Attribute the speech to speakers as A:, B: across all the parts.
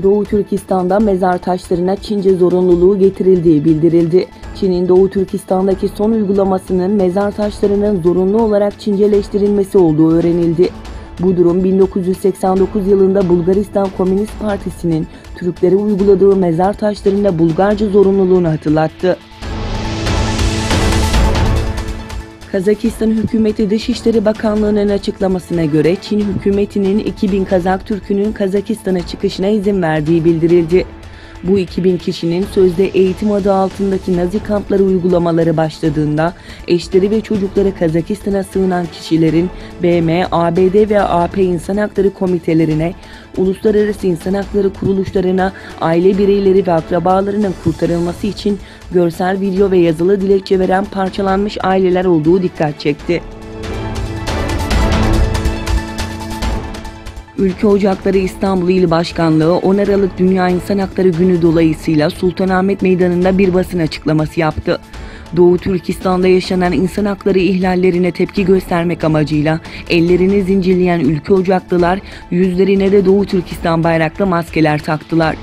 A: Doğu Türkistan'da mezar taşlarına Çince zorunluluğu getirildiği bildirildi. Çin'in Doğu Türkistan'daki son uygulamasının mezar taşlarının zorunlu olarak Çinceleştirilmesi olduğu öğrenildi. Bu durum 1989 yılında Bulgaristan Komünist Partisi'nin Türklere uyguladığı mezar taşlarında Bulgarca zorunluluğunu hatırlattı. Kazakistan hükümeti Dışişleri Bakanlığı'nın açıklamasına göre Çin hükümetinin 2000 Kazak Türk'ünün Kazakistan'a çıkışına izin verdiği bildirildi. Bu 2000 kişinin sözde eğitim adı altındaki Nazi kampları uygulamaları başladığında eşleri ve çocukları Kazakistan'a sığınan kişilerin BM, ABD ve AP İnsan Hakları Komitelerine, uluslararası insan hakları kuruluşlarına, aile bireyleri ve akrabalarının kurtarılması için görsel, video ve yazılı dilekçe veren parçalanmış aileler olduğu dikkat çekti. Ülke Ocakları İstanbul İl Başkanlığı 10 Aralık Dünya İnsan Hakları Günü dolayısıyla Sultanahmet Meydanı'nda bir basın açıklaması yaptı. Doğu Türkistan'da yaşanan insan hakları ihlallerine tepki göstermek amacıyla ellerini zincirleyen Ülke Ocaklılar yüzlerine de Doğu Türkistan bayraklı maskeler taktılar.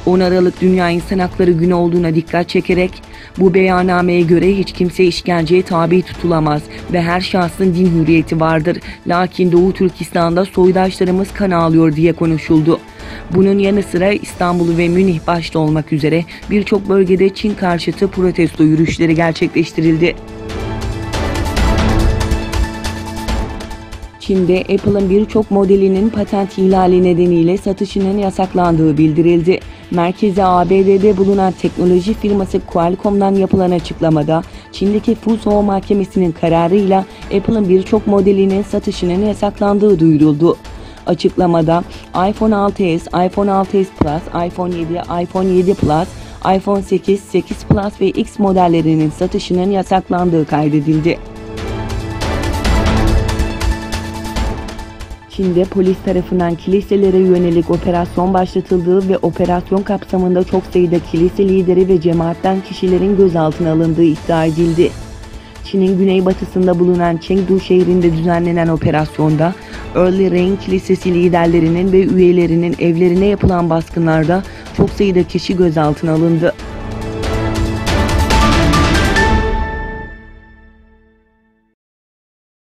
A: 10 Aralık Dünya İnsan Hakları Günü olduğuna dikkat çekerek, bu beyannameye göre hiç kimse işkenceye tabi tutulamaz ve her şahsın din hürriyeti vardır. Lakin Doğu Türkistan'da soydaşlarımız kan ağlıyor diye konuşuldu. Bunun yanı sıra İstanbul ve Münih başta olmak üzere birçok bölgede Çin karşıtı protesto yürüyüşleri gerçekleştirildi. Çin'de Apple'ın birçok modelinin patent ihlali nedeniyle satışının yasaklandığı bildirildi. Merkezi ABD'de bulunan teknoloji firması Qualcomm'dan yapılan açıklamada, Çin'deki Fuzhou Mahkemesi'nin kararıyla Apple'ın birçok modelinin satışının yasaklandığı duyuruldu. Açıklamada iPhone 6s, iPhone 6s Plus, iPhone 7, iPhone 7 Plus, iPhone 8, 8 Plus ve X modellerinin satışının yasaklandığı kaydedildi. Çin'de polis tarafından kiliselere yönelik operasyon başlatıldığı ve operasyon kapsamında çok sayıda kilise lideri ve cemaatten kişilerin gözaltına alındığı iddia edildi. Çin'in güneybatısında bulunan Chengdu şehrinde düzenlenen operasyonda Early Rain Kilisesi liderlerinin ve üyelerinin evlerine yapılan baskınlarda çok sayıda kişi gözaltına alındı.